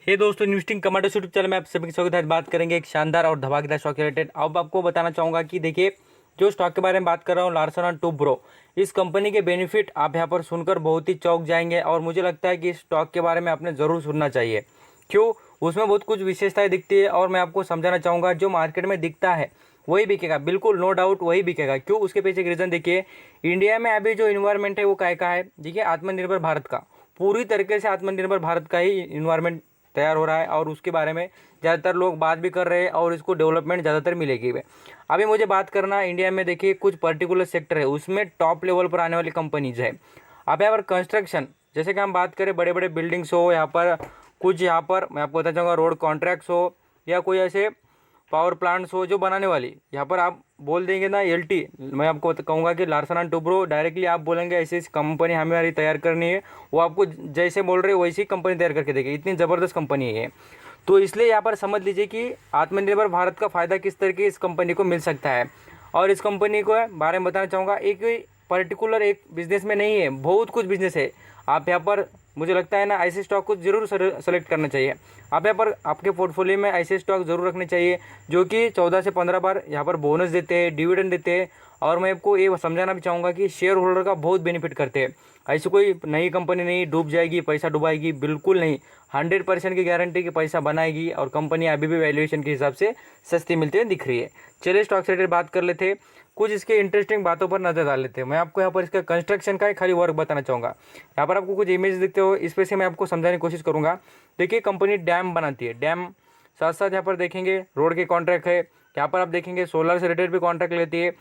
हे दोस्तों, investing commandos YouTube channel में आप सभी के स्वागत है। आज बात करेंगे एक शानदार और धमाकेदार स्टॉक रिलेटेड। अब आपको बताना चाहूंगा कि देखिए, जो स्टॉक के बारे में बात कर रहा हूँ, लार्सन एंड टुब्रो, इस कंपनी के बेनिफिट आप यहाँ पर सुनकर बहुत ही चौंक जाएंगे और मुझे लगता है कि इस स्टॉक के बारे में आपने ज़रूर सुनना चाहिए। क्यों? उसमें बहुत कुछ विशेषताएं दिखती है और मैं आपको समझाना चाहूँगा। जो मार्केट में दिखता है वही बिकेगा, बिल्कुल नो डाउट वही बिकेगा। क्यों? उसके पीछे एक रीज़न देखिए। इंडिया में अभी जो इन्वायरमेंट है वो काय का है, देखिए आत्मनिर्भर भारत का, पूरी तरीके से आत्मनिर्भर भारत का ही इन्वायरमेंट तैयार हो रहा है और उसके बारे में ज़्यादातर लोग बात भी कर रहे हैं और इसको डेवलपमेंट ज़्यादातर मिलेगी भी। अभी मुझे बात करना इंडिया में, देखिए कुछ पर्टिकुलर सेक्टर है उसमें टॉप लेवल पर आने वाली कंपनीज है। अब यहाँ पर कंस्ट्रक्शन, जैसे कि हम बात करें बड़े बड़े बिल्डिंग्स हो, यहाँ पर कुछ, यहाँ पर मैं आपको बताना चाहूँगा रोड कॉन्ट्रैक्ट्स हो या कोई ऐसे पावर प्लांट्स हो जो बनाने वाली, यहाँ पर आप बोल देंगे ना एलटी, मैं आपको कहूँगा कि लार्सन एंड टुब्रो, डायरेक्टली आप बोलेंगे ऐसी कंपनी हमारी तैयार करनी है, वो आपको जैसे बोल रहे हो वैसी कंपनी तैयार करके देगी। इतनी ज़बरदस्त कंपनी है। तो इसलिए यहाँ पर समझ लीजिए कि आत्मनिर्भर भारत का फ़ायदा किस तरीके इस कंपनी को मिल सकता है। और इस कंपनी को बारे में बताना चाहूँगा, एक पर्टिकुलर एक बिजनेस में नहीं है, बहुत कुछ बिजनेस है। आप यहाँ पर, मुझे लगता है ना, ऐसे स्टॉक को जरूर सेलेक्ट करना चाहिए। आप यहाँ पर आपके पोर्टफोलियो में ऐसे स्टॉक जरूर रखने चाहिए जो कि 14 से 15 बार यहाँ पर बोनस देते हैं, डिविडेंड देते हैं। और मैं आपको ये समझाना भी चाहूँगा कि शेयर होल्डर का बहुत बेनिफिट करते हैं। ऐसी कोई नई कंपनी नहीं डूब जाएगी, पैसा डुबाएगी, बिल्कुल नहीं। 100% की गारंटी कि पैसा बनाएगी और कंपनी अभी भी वैल्यूएशन के हिसाब से सस्ती मिलती हुई दिख रही है। चलिए स्टॉक से रिलेटेड बात कर लेते हैं, कुछ इसके इंटरेस्टिंग बातों पर नजर डाल लेते हैं। मैं आपको यहाँ पर इसका कंस्ट्रक्शन का खाली वर्क बताना चाहूँगा। यहाँ पर आपको कुछ इमेज दिखते हो, इस पर से मैं आपको समझाने की कोशिश करूँगा। देखिए कंपनी डैम बनाती है, डैम साथ साथ यहाँ पर देखेंगे रोड के कॉन्ट्रैक्ट है, यहाँ पर आप देखेंगे सोलर से रिलेटेड भी कॉन्ट्रैक्ट लेती है।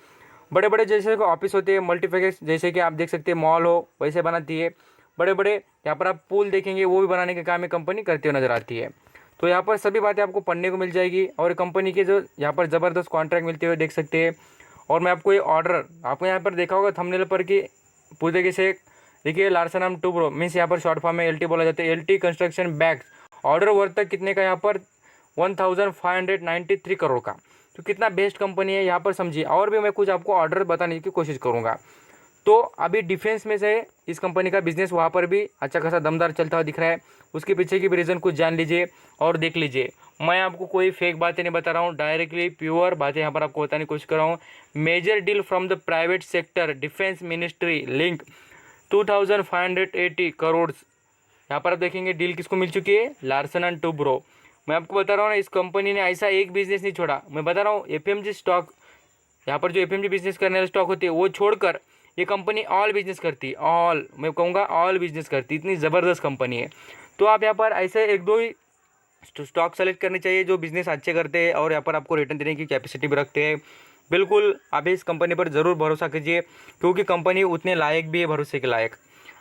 बड़े बड़े जैसे ऑफिस होते हैं, मल्टीप्लेक्स जैसे कि आप देख सकते हैं, मॉल हो वैसे बनाती है। बड़े बड़े यहाँ पर आप पुल देखेंगे, वो भी बनाने के काम में कंपनी करती हुई नजर आती है। तो यहाँ पर सभी बातें आपको पढ़ने को मिल जाएगी और कंपनी के जो यहाँ पर ज़बरदस्त कॉन्ट्रैक्ट मिलते हुए देख सकते हैं। और मैं आपको ये ऑर्डर, आपको यहाँ पर देखा होगा थंबनेल पर कि पूरी तरीके से देखिए लार्सन एंड टुब्रो मीन्स यहाँ पर शॉर्ट फॉर्म में एलटी बोला जाता है, LT construction bags. Order worth तक कितने का? यहाँ पर 1593 करोड़ का। तो कितना बेस्ट कंपनी है यहाँ पर समझिए। और भी मैं कुछ आपको ऑर्डर बताने की कोशिश करूँगा। तो अभी डिफेंस में से इस कंपनी का बिजनेस वहाँ पर भी अच्छा खासा दमदार चलता हुआ दिख रहा है। उसके पीछे की भी रीज़न कुछ जान लीजिए और देख लीजिए। मैं आपको कोई फेक बातें नहीं बता रहा हूँ, डायरेक्टली प्योर बातें यहाँ पर आपको बताने की कोशिश कर रहा हूँ। Major deal from the private sector, defence ministry link 2580 crore. यहाँ पर आप देखेंगे डील किसको मिल चुकी है, लार्सन एंड टुब्रो। मैं आपको बता रहा हूँ ना, इस कंपनी ने ऐसा एक बिजनेस नहीं छोड़ा। मैं बता रहा हूँ एफएमजी स्टॉक, यहाँ पर जो एफएमजी बिजनेस करने वाले स्टॉक होती है वो छोड़कर ये कंपनी ऑल बिजनेस करती है, ऑल, मैं कहूँगा ऑल बिजनेस करती है। इतनी ज़बरदस्त कंपनी है। तो आप यहाँ पर ऐसे एक दो ही स्टॉक सेलेक्ट करने चाहिए जो बिजनेस अच्छे करते हैं और यहाँ पर आपको रिटर्न देने की कैपेसिटी भी रखते हैं। बिल्कुल आप इस कंपनी पर ज़रूर भरोसा कीजिए क्योंकि कंपनी उतने लायक भी है, भरोसे के लायक।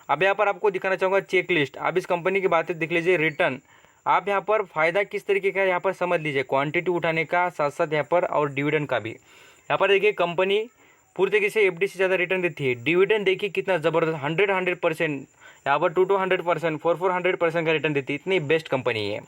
अब यहाँ पर आपको दिखाना चाहूँगा चेक लिस्ट। आप इस कंपनी की बातें देख लीजिए, रिटर्न, आप यहाँ पर फ़ायदा किस तरीके का है यहाँ पर समझ लीजिए, क्वांटिटी उठाने का साथ साथ यहाँ पर और डिविडेंड का भी। यहाँ पर देखिए कंपनी पूरी तरीके से एफडी से ज़्यादा रिटर्न देती है। डिविडेंड देखिए कितना ज़बरदस्त, 100% यहाँ पर 200%, 400% का रिटर्न देती है। इतनी बेस्ट कंपनी है।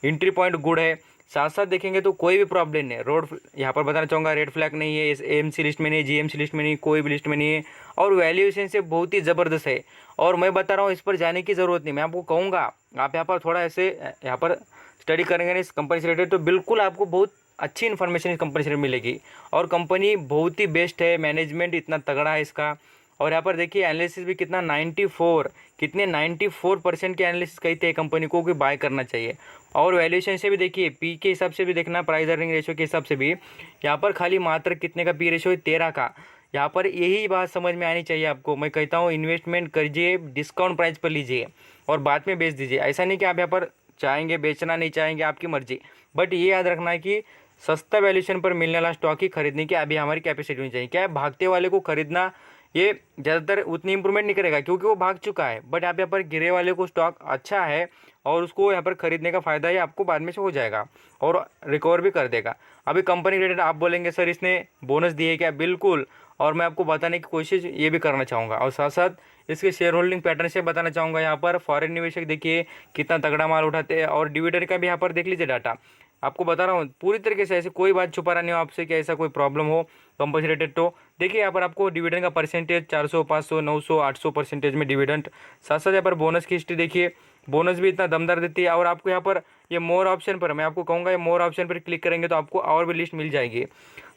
एंट्री पॉइंट गुड है। साथ साथ देखेंगे तो कोई भी प्रॉब्लम नहीं है। रोड यहाँ पर बताना चाहूँगा रेड फ्लैग नहीं है, एएमसी लिस्ट में नहीं, जीएमसी लिस्ट में नहीं, कोई भी लिस्ट में नहीं है। और वैल्यूएशन से बहुत ही ज़बरदस्त है। और मैं बता रहा हूँ इस पर जाने की ज़रूरत नहीं। मैं आपको कहूँगा आप यहाँ पर थोड़ा ऐसे यहाँ पर स्टडी करेंगे ना इस कंपनी से रिलेटेड, तो बिल्कुल आपको बहुत अच्छी इन्फॉर्मेशन इस कंपनी से मिलेगी। और कंपनी बहुत ही बेस्ट है, मैनेजमेंट इतना तगड़ा है इसका। और यहाँ पर देखिए एनालिसिस भी कितना 94% के एनालिसिस कहते हैं कंपनी को कि बाय करना चाहिए। और वैल्यूएशन से भी देखिए, पी के हिसाब से भी देखना, प्राइस अर्निंग रेशियो के हिसाब से भी यहाँ पर खाली मात्र कितने का पी रेशियो है, 13 का। यहाँ पर यही बात समझ में आनी चाहिए आपको। मैं कहता हूँ इन्वेस्टमेंट करिए, डिस्काउंट प्राइस पर लीजिए और बाद में बेच दीजिए। ऐसा नहीं कि आप यहाँ पर चाहेंगे बेचना, नहीं चाहेंगे, आपकी मर्जी। बट ये याद रखना है कि सस्ता वैल्यूएशन पर मिलने वाला स्टॉक ही खरीदने की अभी हमारी कैपेसिटी होनी चाहिए। क्या है, भागते वाले को खरीदना ये ज़्यादातर उतनी इंप्रूवमेंट नहीं करेगा क्योंकि वो भाग चुका है। बट आप यहाँ पर गिरे वाले को स्टॉक अच्छा है और उसको यहाँ पर खरीदने का फ़ायदा ही आपको बाद में से हो जाएगा और रिकवर भी कर देगा। अभी कंपनी रिलेटेड आप बोलेंगे सर इसने बोनस दिए क्या, बिल्कुल। और मैं आपको बताने की कोशिश ये भी करना चाहूँगा और साथ साथ इसके शेयर होल्डिंग पैटर्न से बताना चाहूँगा। यहाँ पर फॉरेन निवेशक देखिए कितना तगड़ा माल उठाते हैं और डिविडेंड का भी यहाँ पर देख लीजिए डाटा। आपको बता रहा हूँ पूरी तरीके से, ऐसे कोई बात छुपा रहा नहीं हो आपसे कि ऐसा कोई प्रॉब्लम हो कंपनी रिलेटेड। तो देखिए यहाँ पर आपको डिविडेंड का परसेंटेज 400, 500, 900, 800% में डिविडेंड। साथ साथ यहाँ पर बोनस की हिस्ट्री देखिए, बोनस भी इतना दमदार देती है। और आपको यहाँ पर ये मोर ऑप्शन पर, मैं आपको कहूँगा ये मोर ऑप्शन पर क्लिक करेंगे तो आपको और भी लिस्ट मिल जाएगी।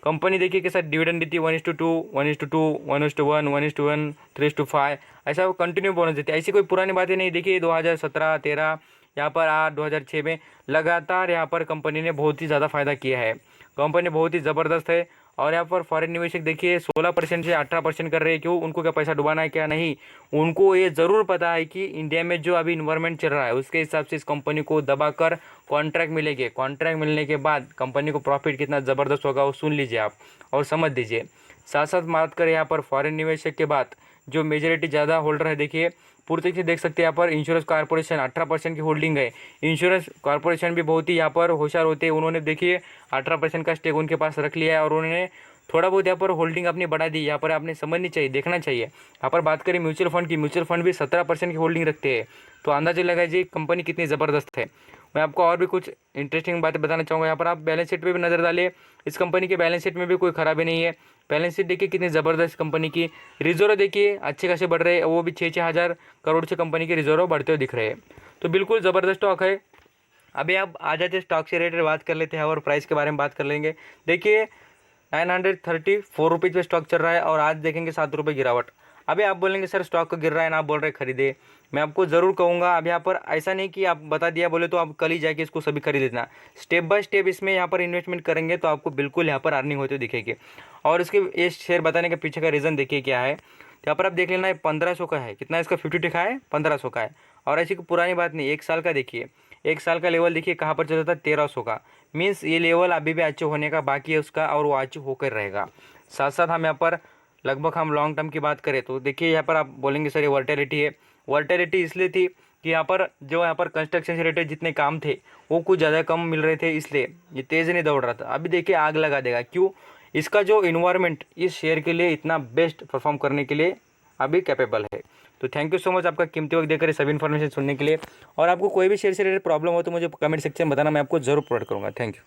कंपनी देखिए कैसा डिविडेंड देती है 1:2, 1:2, 1:1, 1:1, 3:5, ऐसा वो कंटिन्यू बोनस देती है। ऐसी कोई पुरानी बातें नहीं। देखिए 2017, 13, यहाँ पर 8, 2006 में लगातार यहाँ पर कंपनी ने बहुत ही ज़्यादा फायदा किया है। कंपनी बहुत ही ज़बरदस्त है। और यहाँ पर फॉरेन निवेशक देखिए 16% से 18% कर रहे हैं। क्यों? उनको क्या पैसा डुबाना है क्या? नहीं, उनको ये ज़रूर पता है कि इंडिया में जो अभी इन्वायरमेंट चल रहा है उसके हिसाब से इस कंपनी को दबाकर कॉन्ट्रैक्ट मिलेंगे। कॉन्ट्रैक्ट मिलने के बाद कंपनी को प्रॉफिट कितना ज़बरदस्त होगा वो सुन लीजिए आप और समझ लीजिए। साथ साथ बात करें यहाँ पर फॉरेन निवेशक के बाद जो मेजोरिटी ज़्यादा होल्डर है, देखिए पूर्ति से देख सकते हैं यहाँ पर इंश्योरेंस कॉर्पोरेशन 18% की होल्डिंग है। इंश्योरेंस कॉर्पोरेशन भी बहुत ही यहाँ पर होशियार होते हैं। उन्होंने देखिए 18% का स्टेक उनके पास रख लिया है और उन्होंने थोड़ा बहुत यहाँ पर होल्डिंग अपनी बढ़ा दी। यहाँ पर आपने समझनी चाहिए, देखना चाहिए। यहाँ पर बात करें म्यूचुअल फंड की, म्यूचुअल फंड भी 17% की होल्डिंग रखते हैं। तो अंदाजा लगाइए कंपनी कितनी ज़बरदस्त है। मैं आपको और भी कुछ इंटरेस्टिंग बातें बताना चाहूँगा। यहाँ पर आप बैलेंस शीट पे भी नज़र डालिए। इस कंपनी के बैलेंस शीट में भी कोई खराबी नहीं है। बैलेंस शीट देखिए कितनी ज़बरदस्त कंपनी की। रिजर्व देखिए अच्छे खासे बढ़ रहे हैं, वो भी 6-6 हज़ार करोड़ से कंपनी के रिजर्व बढ़ते हुए दिख रहे हैं। तो बिल्कुल ज़बरदस्त स्टॉक है। अभी आप आ जाते स्टॉक से रिलेटेड बात कर लेते हैं और प्राइस के बारे में बात कर लेंगे। देखिए 934 रुपीज़ पे स्टॉक चल रहा है और आज देखेंगे 7 रुपये गिरावट। अभी आप बोलेंगे सर स्टॉक गिर रहा है ना, आप बोल रहे खरीदे। मैं आपको ज़रूर कहूँगा अभी यहाँ पर ऐसा नहीं कि आप बता दिया बोले तो आप कल ही जाके इसको सभी खरीद लेना। स्टेप बाय स्टेप इसमें यहाँ पर इन्वेस्टमेंट करेंगे तो आपको बिल्कुल यहाँ पर अर्निंग होती दिखेगी। और इसके ये शेयर बताने के पीछे का रीज़न देखिए क्या है। यहाँ पर आप देख लेना है 1500 का है। कितना इसका 50 लिखा है? 1500 का है। और ऐसी कोई पुरानी बात नहीं, 1 साल का देखिए, 1 साल का लेवल देखिए कहाँ पर चलता था 1300 का। मीन्स ये लेवल अभी भी अचीव होने का बाकी है उसका और वो अचीव होकर रहेगा। साथ साथ हम यहाँ पर लगभग हम लॉन्ग टर्म की बात करें तो देखिए यहाँ पर आप बोलेंगे सर ये वर्टेलिटी है। वर्टेलिटी इसलिए थी कि यहाँ पर जो यहाँ पर कंस्ट्रक्शन से रिलेटेड जितने काम थे वो कुछ ज़्यादा कम मिल रहे थे, इसलिए ये तेज़ नहीं दौड़ रहा था। अभी देखिए आग लगा देगा। क्यों? इसका जो इन्वायरमेंट इस शेयर के लिए इतना बेस्ट परफॉर्म करने के लिए अभी कैपेबल है। तो थैंक यू सो मच आपका कीमती वक्त देकर सभी इन्फॉर्मेशन सुनने के लिए। और आपको कोई भी शेयर से रिलेटेड प्रॉब्लम हो तो मुझे कमेंट सेक्शन में बताना, मैं आपको जरूर प्रोवाइड करूँगा। Thank you.